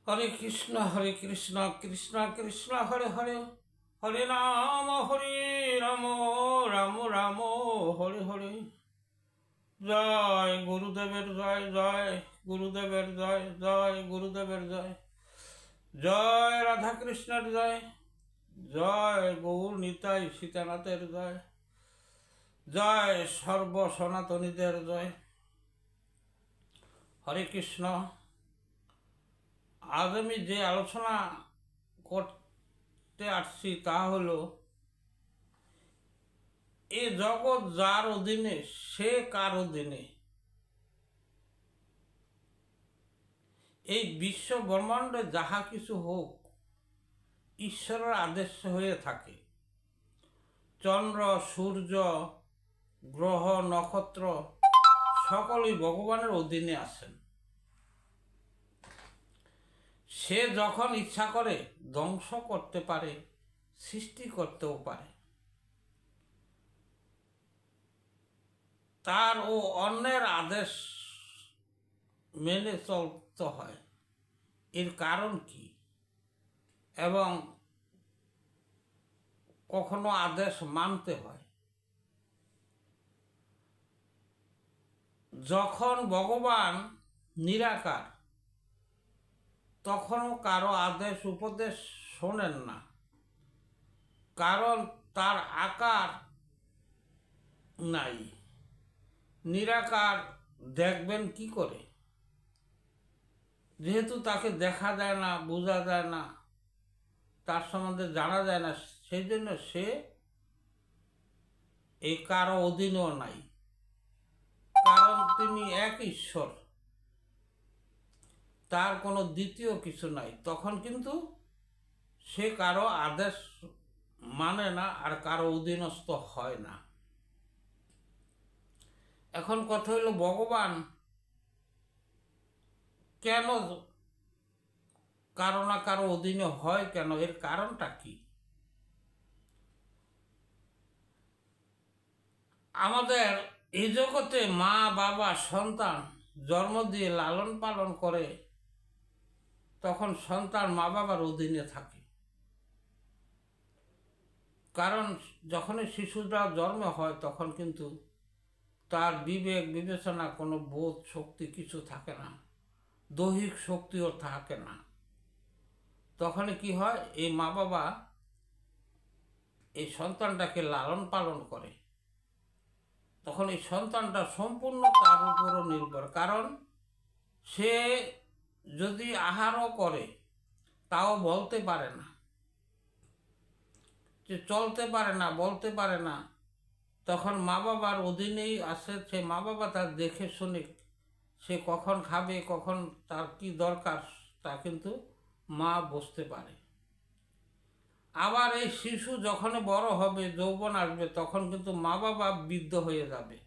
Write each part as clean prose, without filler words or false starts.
हरे कृष्ण कृष्ण कृष्ण हरे हरे, हरे राम राम राम हरे हरे। जय गुरुदेवेर जय, जय गुरुदेवेर जय, जय गुरुदेवेर जय, जय राधा कृष्णर जय, जय गौर निताई सीतानाथेर जय, जय सर्व सनातनीदेर जय। हरे कृष्ण। आज আমি যে আলোচনা করতে আসছি তা হলো এ জগৎ যার অধীনে সে কার অধীনে। এই বিশ্ব ব্রহ্মাণ্ডে যাহা কিছু হোক ঈশ্বরের আদেশ হয়ে থাকে। চন্দ্র সূর্য গ্রহ নক্ষত্র সকলেই ভগবানের অধীনে আছেন। সে যখন ইচ্ছা করে ধ্বংস করতে পারে, সৃষ্টি করতেও পারে। তার ও অন্যের আদেশ মেনে চলতে হয়। এর কারণ কি এবং কখনো আদেশ মানতে হয়। যখন ভগবান নিরাকার তখনও কারো আদেশ উপদেশ শোনেন না, কারণ তার আকার নাই। নিরাকার দেখবেন কি করে? যেহেতু তাকে দেখা যায় না, বোঝা যায় না, তার সম্বন্ধে জানা যায় না, সেই জন্য সে এই কারো অধীনেও নাই। কারণ তিনি এক ঈশ্বর, তার কোনো দ্বিতীয় কিছু নাই। তখন কিন্তু সে কারো আদেশ মানে না আর কারো অধীনস্থ হয় না। এখন কথা হইল ভগবান কেন কারো না কারো অধীনে হয় কেন, এর কারণটা কি? আমাদের এই জগতে মা বাবা সন্তান জন্ম দিয়ে লালন পালন করে, তখন সন্তান মা বাবার অধীনে থাকে। কারণ যখনই শিশুরা জন্ম হয় তখন কিন্তু তার বিবেক বিবেচনা কোনো বোধ শক্তি কিছু থাকে না, দৈহিক শক্তিও থাকে না। তখন কি হয়, এই মা বাবা এই সন্তানটাকে লালন পালন করে। তখন এই সন্তানটা সম্পূর্ণ তার উপরও নির্ভর। কারণ সে যদি আহারও করে তাও বলতে পারে না, যে চলতে পারে না, বলতে পারে না, তখন মা বাবার অধীনেই আছে। সে মা বাবা তার দেখে শুনে সে কখন খাবে, কখন তার কি দরকার তা কিন্তু মা বুঝতে পারে। আবার এই শিশু যখন বড় হবে, যৌবন আসবে, তখন কিন্তু মা বাবা বৃদ্ধ হয়ে যাবে।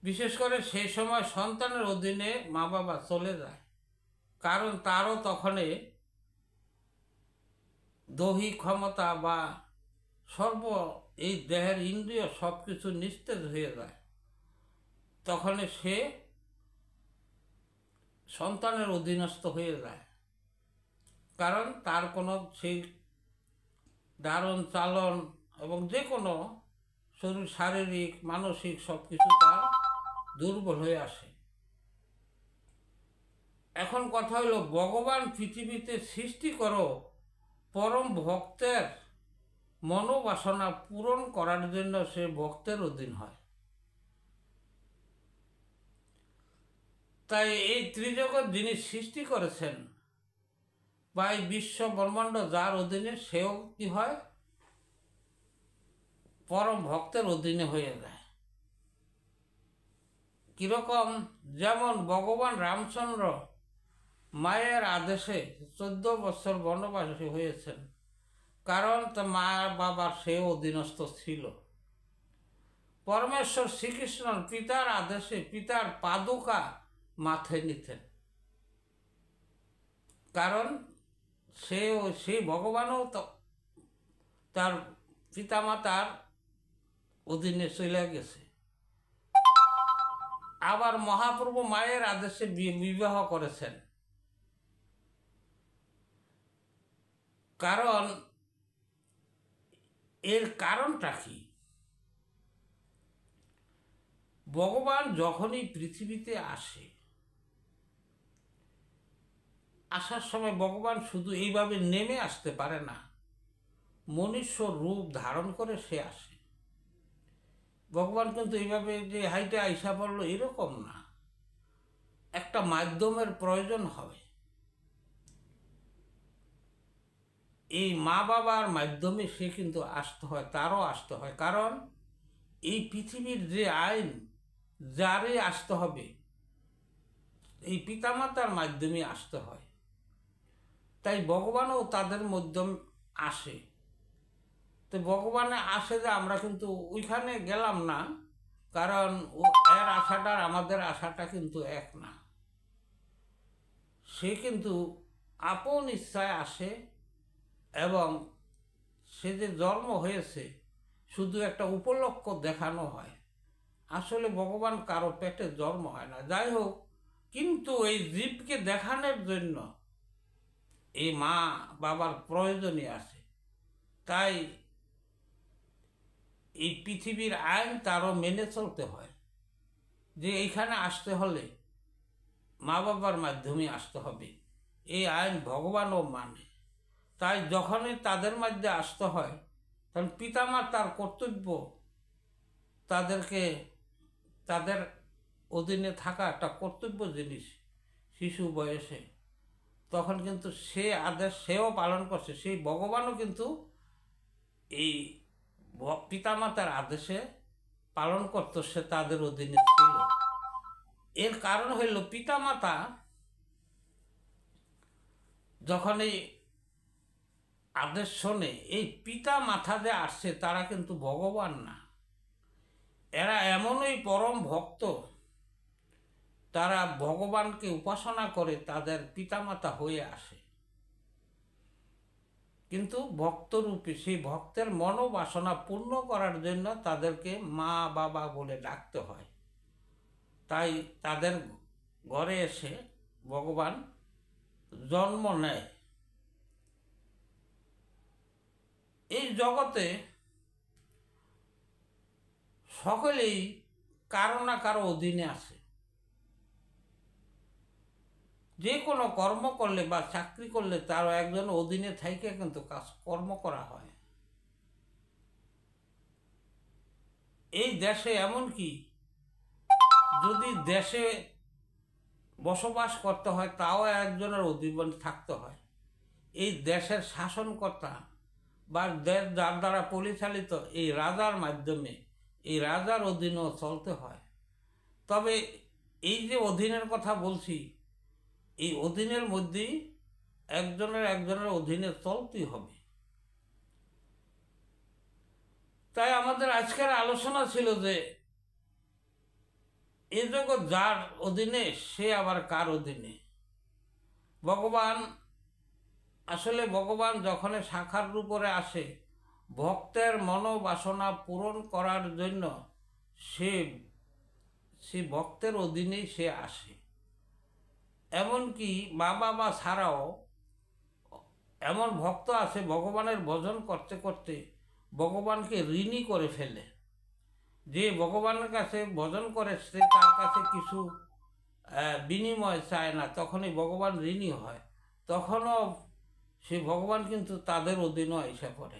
বিশেষ করে সেই সময় সন্তানের অধীনে মা বাবা চলে যায়, কারণ তারও তখন দৈহিক ক্ষমতা বা সর্ব এই দেহের ইন্দ্রিয় সব কিছু নিস্তেজ হয়ে যায়। তখন সে সন্তানের অধীনস্থ হয়ে যায়, কারণ তার কোনো সেই ধারণ চালন এবং যে কোনো শরীর শারীরিক মানসিক সব কিছু তার দুর্বল হয়ে আসে। এখন কথা হলো, ভগবান পৃথিবীতে সৃষ্টি করো পরম ভক্তের মনোবাসনা পূরণ করার জন্য সে ভক্তের অধীন হয়। তাই এই ত্রিজগৎ যিনি সৃষ্টি করেছেন বা এই বিশ্ব ব্রহ্মাণ্ড যার অধীনে, সেও কি হয়, পরম ভক্তের অধীনে হয়ে যায়। কিরকম? যেমন ভগবান রামচন্দ্র মায়ের আদেশে 14 বছর বনবাসী হয়েছেন, কারণ তা মা বাবার সেও অধীনস্থ ছিল। পরমেশ্বর শ্রীকৃষ্ণ পিতার আদেশে পিতার পাদুকা মাথায় নিতেন, কারণ সেই ভগবানও তার পিতামাতার অধীনে চলে গেছে। আবার মহাপ্রভু মায়ের আদেশে বিবাহ করেছেন, কারণ এর কারণটা কি? ভগবান যখনই পৃথিবীতে আসার সময় ভগবান শুধু এইভাবে নেমে আসতে পারে না, মনুষ্য রূপ ধারণ করে সে আসে। ভগবান কিন্তু এইভাবে যে হাইটে আইসা পড়লো এরকম না, একটা মাধ্যমের প্রয়োজন হবে। এই মা বাবার মাধ্যমে সে কিন্তু আসতে হয়, তারও আসতে হয়। কারণ এই পৃথিবীর যে আইন, যারে আসতে হবে, এই পিতামাতার মাধ্যমে আসতে হয়। তাই ভগবানও তাদের মাধ্যমে আসে। তো ভগবানে আসে যে আমরা কিন্তু ওইখানে গেলাম না, কারণ এর আশাটা আর আমাদের আশাটা কিন্তু এক না। সে কিন্তু আপন ইচ্ছায় আসে, এবং সে যে জন্ম হয়েছে শুধু একটা উপলক্ষ দেখানো হয়। আসলে ভগবান কারো পেটে জন্ম হয় না। যাই হোক, কিন্তু এই জীবকে দেখানোর জন্য এই মা বাবার প্রয়োজনই আছে। তাই এই পৃথিবীর আইন তারও মেনে চলতে হয়, যে এইখানে আসতে হলে মা বাবার মাধ্যমে আসতে হবে। এই আইন ভগবানও মানে। তাই যখনই তাদের মধ্যে আসতে হয়, তখন পিতামাতার কর্তব্য তাদেরকে, তাদের অধীনে থাকা একটা কর্তব্য জিনিস। শিশু বয়সে তখন কিন্তু সে আদেশ সেও পালন করছে, সেই ভগবানও কিন্তু এই পিতামাতার আদেশে পালন করত, সে তাদের অধীনে ছিল। এর কারণ হইল পিতামাতা যখন এই আদেশ শোনে, এই পিতা মাতা যে আসছে তারা কিন্তু ভগবান না, এরা এমনই পরম ভক্ত, তারা ভগবানকে উপাসনা করে তাদের পিতামাতা হয়ে আসে। কিন্তু ভক্তরূপে সেই ভক্তের মনোবাসনা পূর্ণ করার জন্য তাদেরকে মা বাবা বলে ডাকতে হয়। তাই তাদের ঘরে এসে ভগবান জন্ম নেয়। এই জগতে সকলেই কারো না কারো অধীনে আছে। যে কোনো কর্ম করলে বা চাকরি করলে তারও একজন অধীনে থেকে কিন্তু কর্ম করা হয়। এই দেশে এমনকি যদি দেশে বসবাস করতে হয় তাও একজনের অধীনে থাকতে হয়। এই দেশের শাসনকর্তা বা দেশ যার দ্বারা পরিচালিত এই রাজার মাধ্যমে এই রাজার অধীনেও চলতে হয়। তবে এই যে অধীনের কথা বলছি, এই অধীনের মধ্যেই একজনের অধীনে চলতেই হবে। তাই আমাদের আজকের আলোচনা ছিল যে এ জগৎ যার অধীনে সে আবার কার অধীনে। ভগবান আসলে ভগবান যখন সাকার রূপে আসে ভক্তের মনোবাসনা পূরণ করার জন্য, সে ভক্তের অধীনেই সে আসে। এমনকি মা বাবা ছাড়াও এমন ভক্ত আছে ভগবানের ভজন করতে করতে ভগবানকে ঋণী করে ফেলে। যে ভগবানের কাছে ভজন করে সে তার কাছে কিছু বিনিময় চায় না, তখনই ভগবান ঋণী হয়। তখনও সেই ভগবান কিন্তু তাদের অধীনে এসে পড়ে,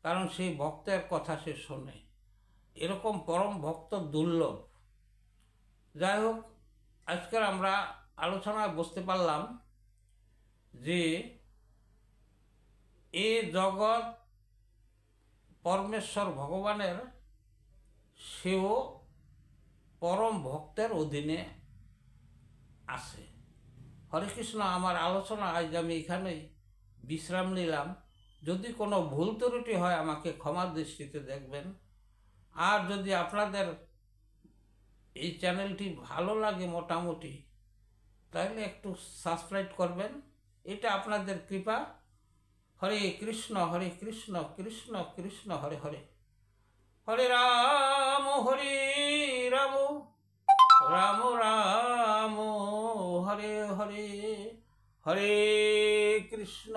কারণ সেই ভক্তের কথা সে শোনে। এরকম পরম ভক্ত দুর্লভ। যাই হোক, আজকের আমরা আলোচনায় বুঝতে পারলাম যে এ জগৎ পরমেশ্বর ভগবানের, সেও পরম ভক্তের অধীনে আছে। হরে কৃষ্ণ। আমার আলোচনা আজ আমি এখানেই বিশ্রাম নিলাম। যদি কোনো ভুল ত্রুটি হয় আমাকে ক্ষমার দৃষ্টিতে দেখবেন। আর যদি আপনাদের এই চ্যানেলটি ভালো লাগে মোটামুটি, তাহলে একটু সাবস্ক্রাইব করবেন, এটা আপনাদের কৃপা। হরে কৃষ্ণ কৃষ্ণ কৃষ্ণ হরে হরে, হরে রাম রাম রাম হরে হরে, হরে কৃষ্ণ।